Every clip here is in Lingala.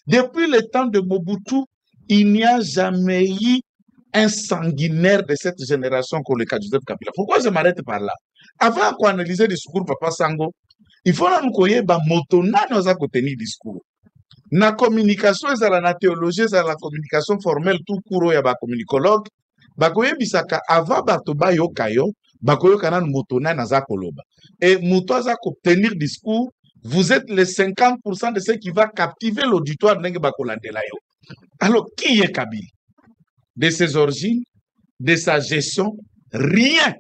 Depuis le temps de Mobutu, il n'y a jamais eu un sanguinaire de cette génération comme le cas de Joseph Kabila. Pourquoi je m'arrête par là? Avant qu'on analyse le discours Papa Sango, il faut nous connaître que moto n'a pas tenir discours. Na communication, c'est la théologie, c'est la communication formelle tout court, il y a des communicologues. Bakoye bisaka avant batoba yo kayo, bakoye kanan moto na naza koloba. Et moto za tenir discours, vous êtes les 50% de ceux qui va captiver l'auditoire n'enge bakolandela yo. Alors qui est Kabila? De ses origines, de sa gestion, rien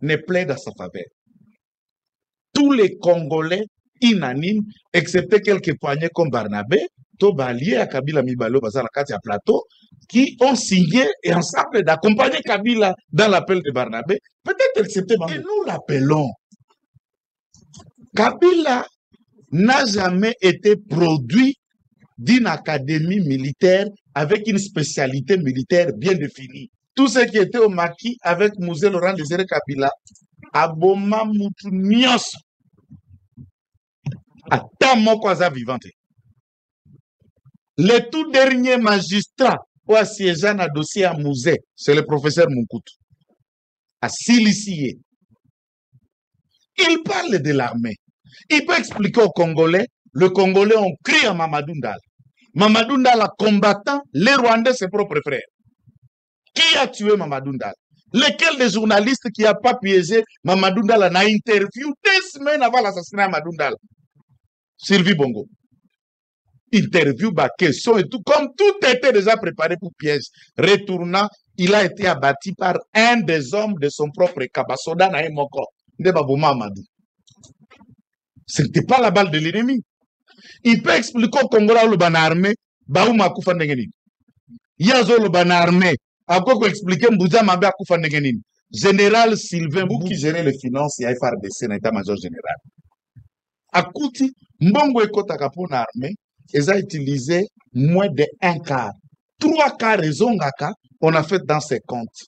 ne plaît dans sa faveur. Tous les Congolais unanimes, excepté quelques poignets comme Barnabé, Tobalié à Kabila Mibalo Bazar Katia Plateau, qui ont signé et ensemble d'accompagner Kabila dans l'appel de Barnabé, peut-être excepté Barnabé. Et nous l'appelons. Kabila n'a jamais été produit d'une académie militaire avec une spécialité militaire bien définie. Tout ce qui était au maquis avec Mouzé Laurent Désiré Kabila, Aboma Moutunios, à Tamokwaza vivante. Le tout dernier magistrat qui a siégé dans le dossier à Mouzé, c'est le professeur Moukoutou, à Silicié. Il parle de l'armée. Il peut expliquer aux Congolais, le Congolais ont crié à Mamadou Ndala. Mamadou Ndala combattant les Rwandais, ses propres frères. Qui a tué Mamadou Ndala? Lequel des journalistes qui n'a pas piégé Mamadou Ndala n'a interview 2 semaines avant l'assassinat de Mamadou Ndala? Sylvie Bongo. Interview, question et tout, comme tout était déjà préparé pour piège. Retournant, il a été abattu par un des hommes de son propre Kabasoda Naïmoko, de Babouma Amadou. Ce n'était pas la balle de l'ennemi. Il peut expliquer au Congolais le ban armé, Baouma Koufa Ndengenin. Yazo le ban armé, à quoi expliquer Mbouza Mabé Koufa Ndengenin. Général Sylvain Bou qui gérait les finances et FRDC, l'état-major général. À Kouti, Mbongo Ekota Kapon armée, ils ont utilisé moins de 1 quart. 3 quarts raison on a fait dans ses comptes.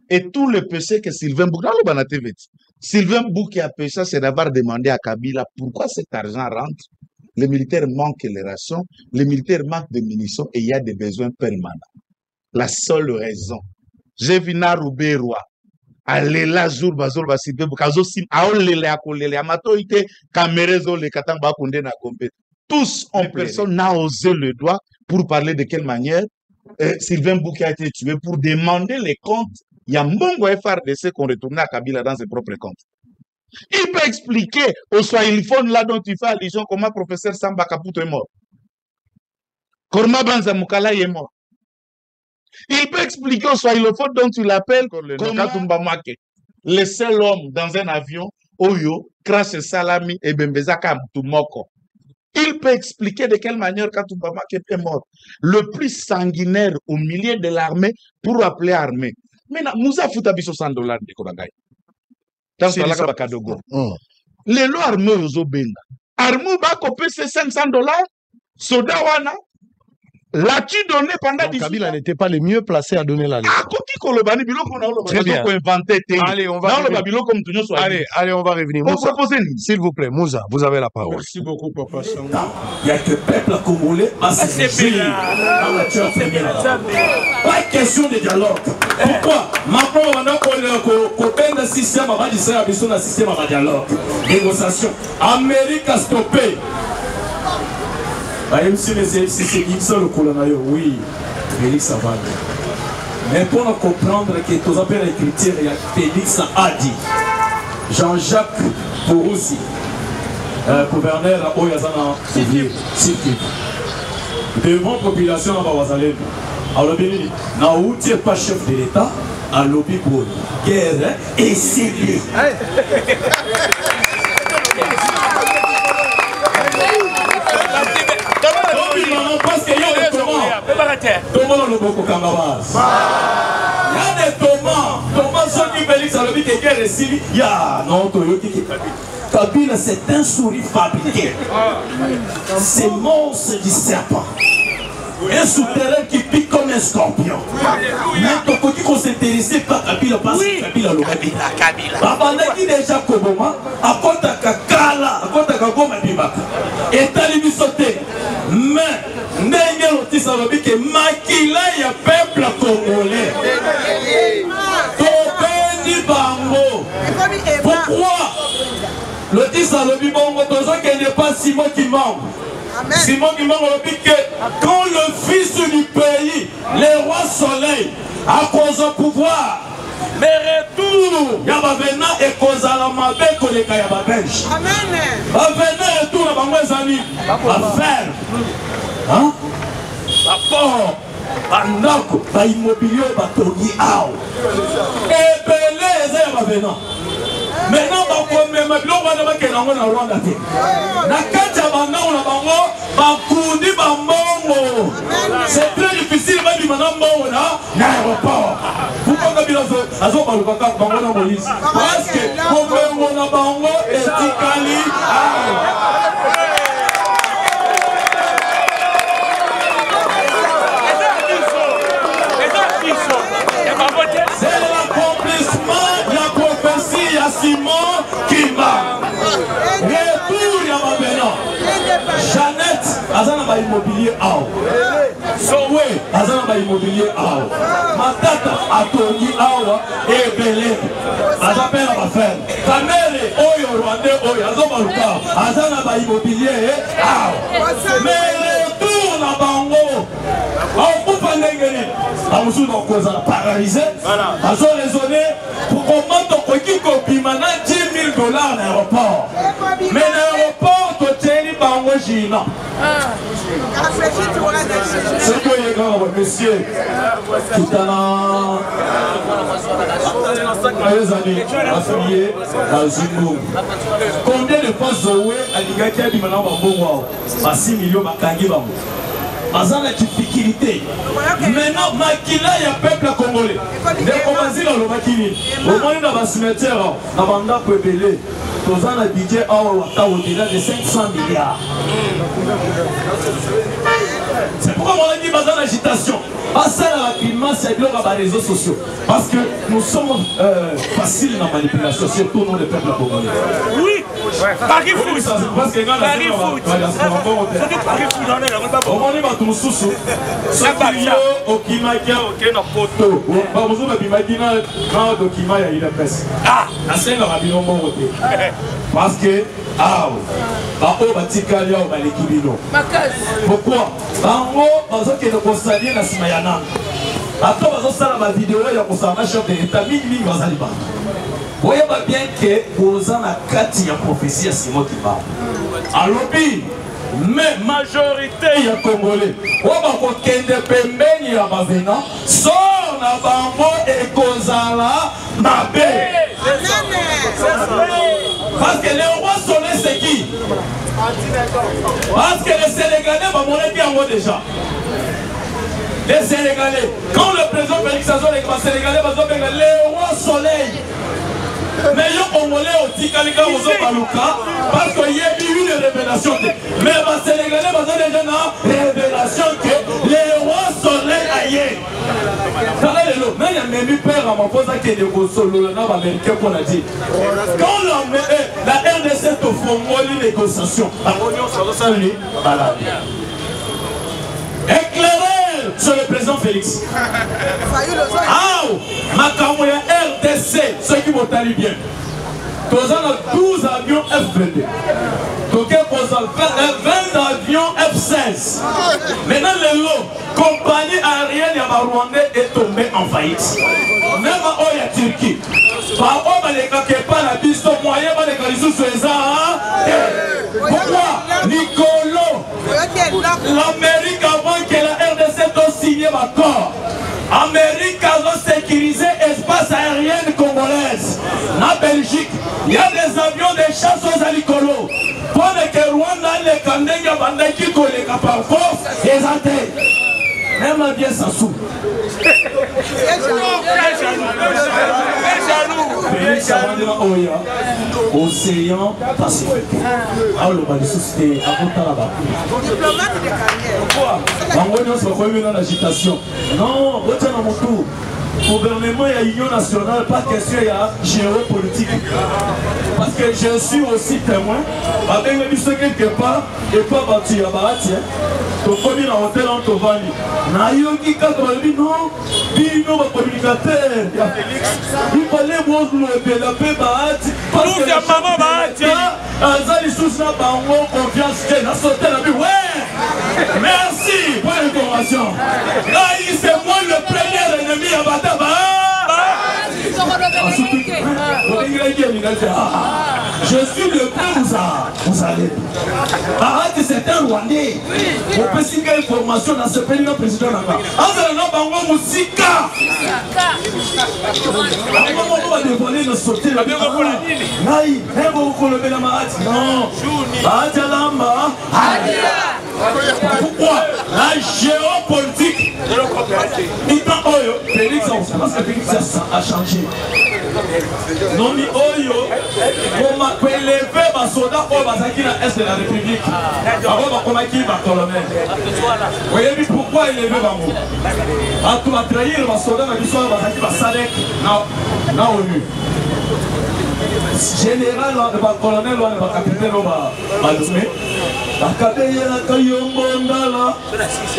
Et tout le péché que Sylvain Bou, dans le Banatevet, Sylvain Bou qui a péché, c'est d'avoir demandé à Kabila pourquoi cet argent rentre. Les militaires manquent les rations, les militaires manquent de munitions et il y a des besoins permanents. La seule raison. J'ai vu Naroubé Roi. Allez là, jour, bazol, basibé, bukazo, sim, aolele, akolele, amatoite, kamerezo, le katamba, konde, na gombe. Tous ont personne n'a osé le doigt pour parler de quelle manière Sylvain Bouki a été tué pour demander les comptes. Il y a Mbongo FRDC qu'on retourne à Kabila dans ses propres comptes. Il peut expliquer au Swahiliphone là dont tu fais allusion comment professeur Samba Kaputo est mort. Korma Banza Mukala est mort. Il peut expliquer au Swahilophone dont tu l'appelles Katumba Mwake. Le seul homme dans un avion, Oyo, crash Salami et Bembezaka Mtumoko. Il peut expliquer de quelle manière Katumba Mwake est mort. Le plus sanguinaire au milieu de l'armée pour appeler armée. Maintenant, Moussa Foutabiso $100 de Kobagay. Les lois armées aux Obenga. Armou va copier ces $500. Sodawana. L'as-tu donné pendant 18 ans? Kabila n'était pas le mieux placé à donner la lettre. Très bien. Allez, on va revenir. S'il vous plaît, Moussa, vous avez la parole. Merci beaucoup, Papa Sango. Il n'y a que le peuple congolais à se réjouir. Pas question de dialogue. Pourquoi? Maintenant, on a un système avant d'Israël, un système avant dialogue. Négociation. Amérique a stoppé. Oui, Félix Savane. Mais pour nous comprendre que tous appels l'écriture, il y a Félix a dit. Jean-Jacques Pouroussi, gouverneur Oyazana Siki. Devant la population à Bawazalem, alors bien, nous ne pas chef de l'État, à lobby pour guerre et civile. Parce qu'il y a des tomates. Il y a des tomates. Tomates sont qui Félix a le but de guerre et civile. Il y a non, Kabila, c'est un souris fabriqué. C'est monstre du serpent. Un souterrain qui pique comme un scorpion. Mais quand on s'intéresse par Kabila, parce que Kabila le Kabila. Babanda qui déjà Koboma, à côté de Kakala, à côté de Kakoma Bibaka. Et Talibi sauté. Mais, Nenge Félix alobi que makila ya peuple congolais tobeni bango. Pourquoi le 10 alobi bongo toza que n'est pas Simon qui manque. Simon qui manque alobi que quand le fils du pays, le roi soleil, a cause au pouvoir, mais retour ya bavena ekozala mabe koleka ya babelge. Bavena retour na bango ezali affaire baport bandako baimmobilier batongi awa ebele eza ya bavena. Maintenant bakomema biloko wana bakenda yango na Rwanda te. Na kati ya bandako na bango bakundi bambongo. C'est très difficile babima na mbongo na aéroport. Pourquoi bila azobaluka kaka bango na Moïse? Parce que komengo na bango etikali c'est l'accomplissement de la prophétie à Simon qui va. Retour à ma maison. Jeannette, Azana va immobilier out. Sowe, Azana va immobilier out. Ma tata a tourné out et belé. Azapel à ma femme. Kamere, Oyo, Rwandais, Oyo, Azobaluka. Azana va immobilier out. Mais retour à Bango. On peut pas négliger. Amusu donc paralysé. Azo raisonné pour comment on peut bimana $10 000 à l'aéroport. Mais l'aéroport totally bango jina. C'est quoi les gars, monsieur? Kitana. Les années affiliés à Zimbo. Combien de fois Zoé a ligaki à bimana bango? 6 millions bakangi bango. Azana difficulté. Maintenant, makila ya peuple congolais. Dès qu'on va dire le makili, au moins dans le cimetière, dans le mandat peuplé, tous en a budget au-delà de 500 milliards. C'est pourquoi on a dit dans l'agitation. Pas ça la climat, c'est de les réseaux sociaux. Parce que nous sommes faciles dans la manipulation, surtout nous les peuples congolais. Oui, Paris foot. Parce que Paris foot. Paris foot. Au moins, on nous sous-sous. Ce qui est au Kimakia, au Poto. Vous avez imaginé un document, il y a une presse. Ah, la scène aura bien au monde. Parce que, ah, pourquoi? Parce que le conseiller n'a pas yana. Après, on va faire la vidéo et on va faire des états minimum dans les bancs. Vous voyez bien que vous avez la carte de prophétie à Simon qui parle. Alors, mais majorité ya Congolais, on va kende pembeni ya bavena, sort na bango et kozala mabe. Parce que les rois soleil c'est qui? Parce que les Sénégalais vont mourir bien déjà. Les Sénégalais, quand le président Félix Antoine les Sénégalais vont dire les rois soleil. Mais les Congolais aussi, quand les gars vont baluka, parce qu'il y a eu une révélation. Mais les Sénégalais vont dire une révélation que les rois soleil aillent. Mais il y a même eu peur à ma pose à qui est solo, le américain qu'on a dit. Quand la RDC te font les négociations, la réunion sur le éclairé sur le président Félix. Ah, Makamoya RDC, ceux qui vont aller bien. Nous avons 12 avions F-22. Nous avons 20 avions F-16. Maintenant, le lot, compagnie aérienne de Rwandais est tombée en faillite. Même en Turquie. Par contre, les gens qui pas la piste moyen, les gens qui sont pourquoi Nicolo, l'Amérique avant que la RDC ait signé l'accord. L'Amérique a sécurisé l'espace aérien congolaise. La Belgique, il y a des avions de chasse aux alicolo. Pour que Rwanda, les Kandega, Bandaki, les par force, les athées. Même un bien sans sou. Océan Pacifique. Alors le Balisou c'était à Montalaba. Pourquoi? On se remet dans l'agitation. Non, retiens dans mon tour. Gouvernement et l'Union nationale, pas question il y a géopolitique. Parce que je suis aussi témoin. Avec le ministre quelque part, et pas battu à Barati. tokomi na hôtel en tovani nayoki kaka balobi non bino bacommunicateur ya Félix bipale bozolobela mpe Bahati aza lisusu na bango confiance te nasote na bi merci pour l'information. C'est moi le premier ennemi à Bataba. Je suis le plus vous allez. Bahati c'est un Rwandais. On peut signer une formation dans ce pays le président là-bas. Azana bango musika. Comment on va dévoiler nos sauter la bien pour la ligne. Naï, vous colobé la Bahati. Non. Bahati lamba. Pourquoi la géopolitique Félix, parce que Félix a changé. Non, mais Oyo, on a élevé ma soldat au Bazaki dans l'Est de la République. Avant, on a élevé ma colonel. Vous voyez pourquoi il élevé ma mot. A tout a trahi ma soldat dans l'histoire de Bazaki, va Sadek, na ONU. Général, le colonel, le capitaine, le Akabeya na kayombo ndala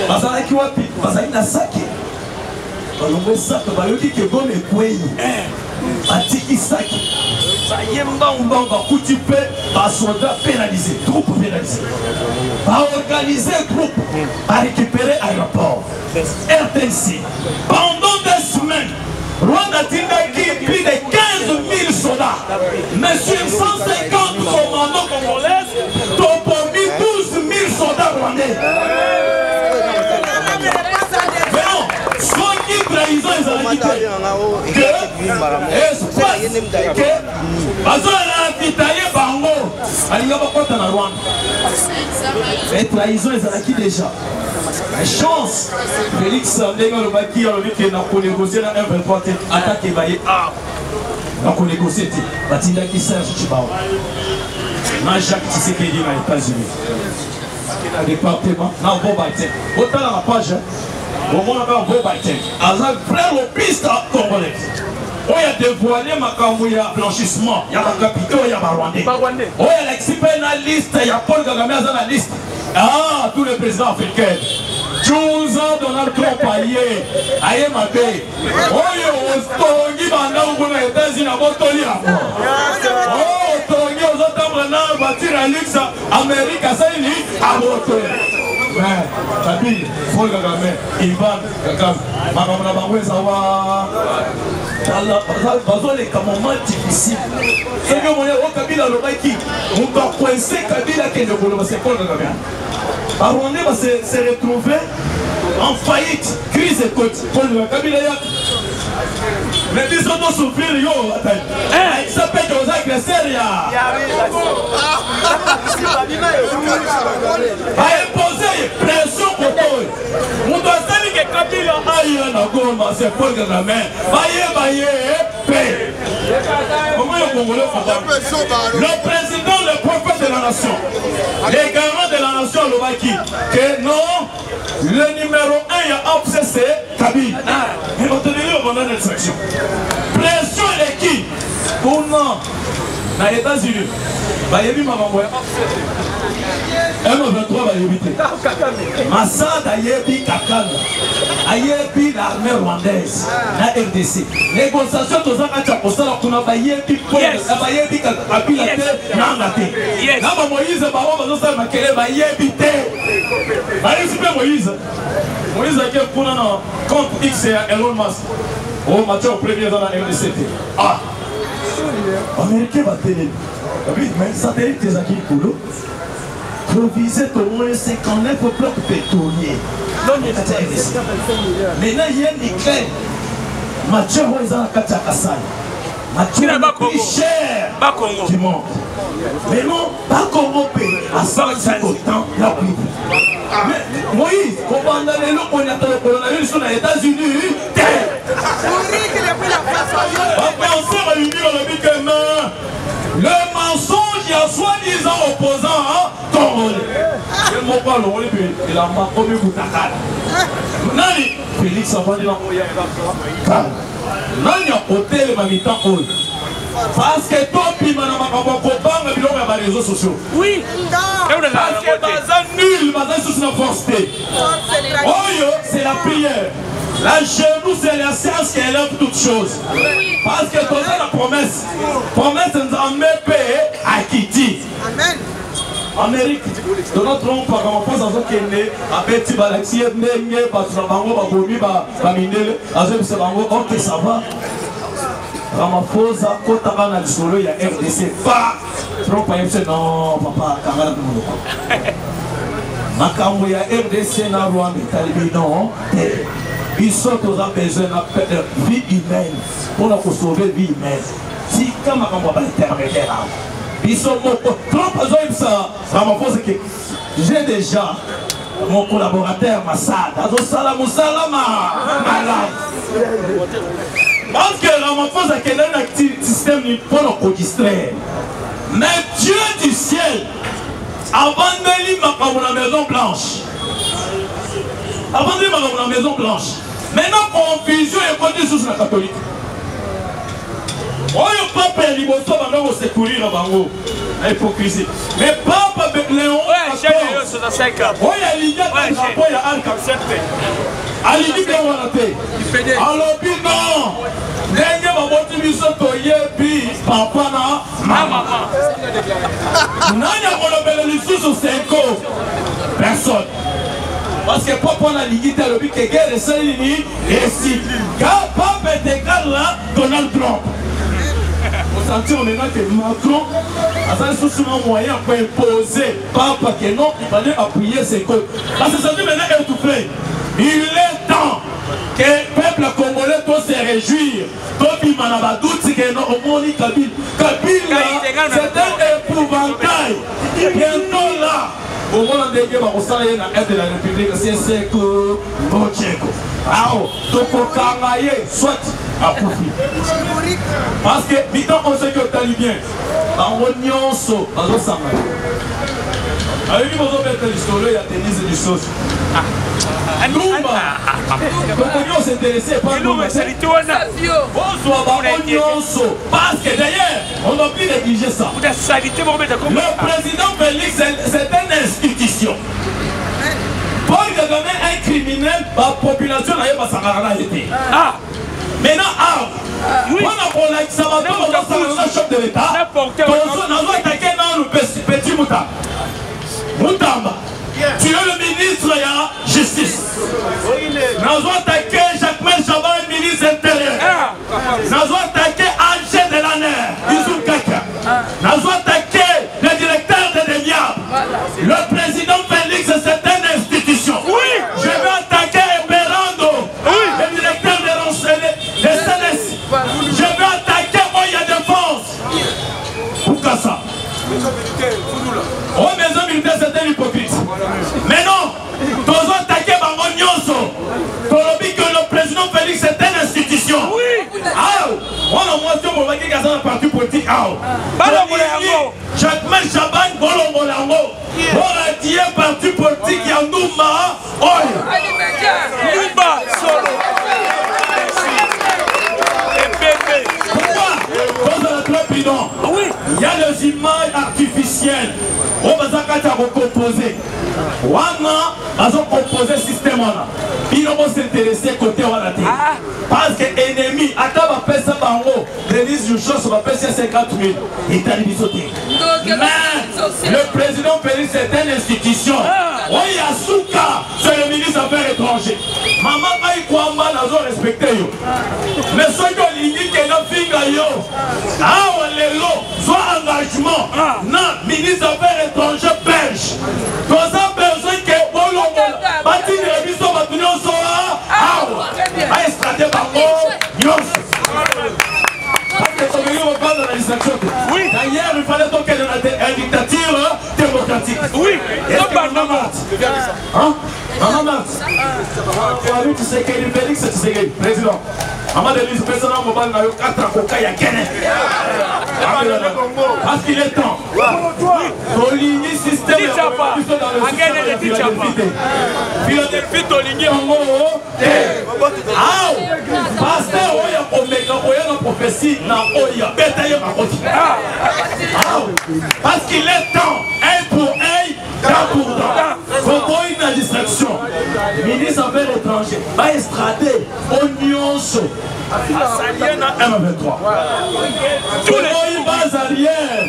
bazalaki wapi bazalaki na sake balongwe sake bayoki ke gome kwei atiki sake sayemba mbamba kuti pe basoda pénalisé troupe pénalisé ba organiser groupe a récupérer aéroport RTC pendant des semaines Rwanda tindaki plus de 15 000 soldats mais sur 150 commandants congolais topomi 12 000 soldats rwandais. Mais non, soit qui trahison les alliés que bango alinga bakota na Rwanda. Et trahison les alliés déjà. La chance, Félix Ndenge Lobaki a dit qu'il n'a pas négocié la 1,23 attaque et baillé. Donc on négocie, Batinda qui Serge Chibao. Na Jacques Tshisekedi aux États-Unis. Le département, na Bob Biden. Autant la page, au moins on a Bob Biden. Azak frère au piste congolais. On a dévoilé ma cambouille blanchissement. Il y a ma capitale, il y a ma Rwandais. On a l'expert na liste, il y a Paul Kagame dans la liste. Ah, tous les présidents africains. 12 ans, Donald Trump aïe, aïe ma paix. Oh, Tongi Bandang, aux États-Unis, à Botoli. Oh, Tongi, aux autres, bâtir à luxe, Amérique, à Saïli, à Botoli. Mais, Kabila, Paul Kagame, Ivan Kagame, Makamana Bangwe, Sawa. Dans les moments difficiles. C'est que mon Kabila, le Maïki, on doit coincer Kabila qui est le boulot, c'est Paul Kagame. Rwandais va se retrouver en faillite, crise et côte. Mais ils sont tous souffrir, il s'appelle aux agresseurs. A imposer pression pour toi. On doit savoir que Kabila aille à Goma, c'est Paul Kagame. Baye, paix. Le président, le prophète de la nation, les garants de la nation, le Baki, que non, le numéro 1 il a obsessé Kabila. Et on te dit au moment de l'instruction. Pression et qui pour non, dans les États-Unis, Bayebi m'a envoyé. M23 va éviter. Massad Ayebi Kakana, Ayebi l'armée rwandaise, la RDC. Négociation de Zakacha pour ça, on a Bayebi Bayebi Kabila Nangate. Là, Moïse, Baron, Bazosa Makele, Bayebi Té. Moïse. Moïse a été pour un compte X et Elon Musk. Oh, Mathieu, premier dans la RDC. Ah! Américain va tenir. Mais satellite des acquis Koulo. Provisé au moins 59 blocs pétroliers. Maintenant, il y a une éclair. Mathieu, on est en Katakasai. Mathieu, c'est plus cher du monde. Mais non, pas Congo pays. À 5 autant, il y a plus. Mais Moïse, on va aller là, on a le coronavirus sur les États-Unis. Après, on s'est réunis dans le but que le mensonge, il y a soi-disant opposant congolais. Le mot pas le il a marqué pour ta cara. Nani, Félix a vendu dans le Nani a ôté le militant. Parce que Topi Manamaka biloko ya les réseaux sociaux. Oui. Parce que baza nul, baza sous la force. Oyo, c'est la prière. La genou, c'est la science qui élève toutes choses. Parce que tu as la promesse. Promesse nous en met à Kiti. Amen. Amérique, Donald Trump, par exemple, dans un Kenya, a petit balaxier, n'est pas sur la bango, a vomi, a miné, a zéro, c'est bango, ok, ça va. Ramaphosa, Kotara, na solo, il y a RDC, va. Trump a dit non, papa, Kangala, Makambo, il y a RDC, na Rwanda, Talibi, non. Ils sont aux besoin de vie humaine. On a sauver vie humaine. Si, comme Makambo, l'intermédiaire, ils sont trop besoin de ça. Ramaphosa, j'ai déjà mon collaborateur Massad, Salama, malade. Parce que Ramaphosa a un système pour nous distraire. Mais Dieu du ciel a abandonné ma maison blanche. Abandonné ma maison blanche. Maintenant, confusion et condition sur la catholique. Oh, le papa est libre, ça va nous secourir à Bango. L'hypocrisie. Mais papa Léon, oh, il y a l'idée de rapport, il y a un concept. Alibi de Wanaté. Alors, non. N'ayez pas votre mission de Yebi, papa, maman. N'ayez pas le mission sur 5 ans. Personne. Parce que papa a l'idée de l'objet que guerre est celle et si. Car papa est égal là, Donald Trump. On sentit maintenant que Macron a souvent moyen pour imposer papa que non, il fallait appuyer ses côtes. Parce que ça dit maintenant étouffé. Il est temps que le peuple congolais doit se réjouir. Tobi Manabadou, c'est que non, au monde Kabyle. Kabyle là, c'est un épouvantail. Bientôt là, au monde de Guéba, on s'en est à l'aide de la République, c'est Seko, Bocheko. Alors, Toko Kangaye, soit à profit. Parce que, mi-temps, on sait que tu as bien. En Nyonso, en Osamaï. Avec lui, vous avez fait l'histoire, il y a tennis et du sauce. Lumba, on s'est intéressé par Lumba. Parce que d'ailleurs, on n'a plus négligé ça. Le président Félix, c'est une institution. Paul Kagame est un criminel, la population n'a pas été. Maintenant, on a ça va dans le chef de l'État. On a attaqué dans le petit Moutamba. Moutamba. Tu es le ministre de la Justice. Nous avons attaqué Jacques Chaban, ministre intérieur. Nous avons attaqué Angers de la Ner, Yusuf Kaka. Nous avons attaqué le directeur de l'ENIAB. Le président Félix, c'est une institution. Oui. Je vais attaquer Berando, le directeur de CNS. Je vais attaquer Oya Défense. Pourquoi ça? Oh, maison militaire, c'est un hypocrite. Mais non, nous avons attaqué Bango Nyonso. Nous avons dit que le président Félix, c'est une institution. Oui. On a montré mon bagage dans le parti politique. Jacques Chaban, Bolongolango. On a dit un parti politique, Yandouma. Yandouma, solo. Il y a des images artificielles. On va recomposer. On va composer le système. Ils vont s'intéresser côté Wanaté. Parce que l'ennemi, à ta paix, ça va en haut. Denise Jouchos va payer 50 000. Il t'a dit sauter. Mais le président Félix, c'est une institution. Oui, Asuka, c'est le ministre des Affaires étrangères. Maman, il croit qu'on a respecté. Mais ceux qui ont l'idée que nous fingons, on est là, soit engagement. Non, ministre des Affaires étrangères belge. Nous avons besoin que Bolongo, bâti de l'émission, Batunion soit à extrader Bango, oui. D'ailleurs, il fallait donc une dictature démocratique. Oui. Tu sais qu'il est Félix, tu sais qu'il est président. Maman de l'Église, président Mobile n'a eu 4 ans pour qu'il y ait parce qu'il est temps. Toligny système de Philadelphie, Toligny en haut. Pasteur, il y a un prophète. Pessi na Oya. Bétaillé ma côté. Parce qu'il est temps, œil pour œil, dent pour dent. Faut une distraction. Ministre Affaires étrangères, va estrader, oignon chaud. M23. Tous les bases arrière.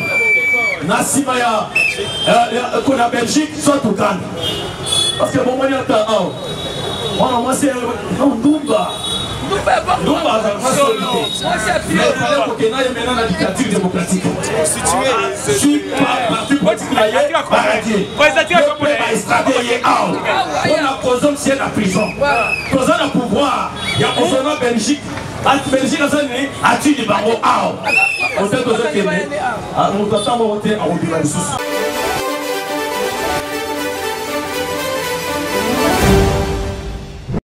Nassimaya, qu'on a Belgique, soit au Ghana. Parce que bon, moi, il y a un moi, c'est non, Dumba. Dumba, mais il faut qu'il y ait maintenant la dictature démocratique. Je suis pas parti politique, paradis. Le peuple va extrader on a posé c'est la prison. Posé le pouvoir, il y a posé la Belgique. La Belgique a tué les barreaux. On sait que vous êtes on attend voter à Obiba.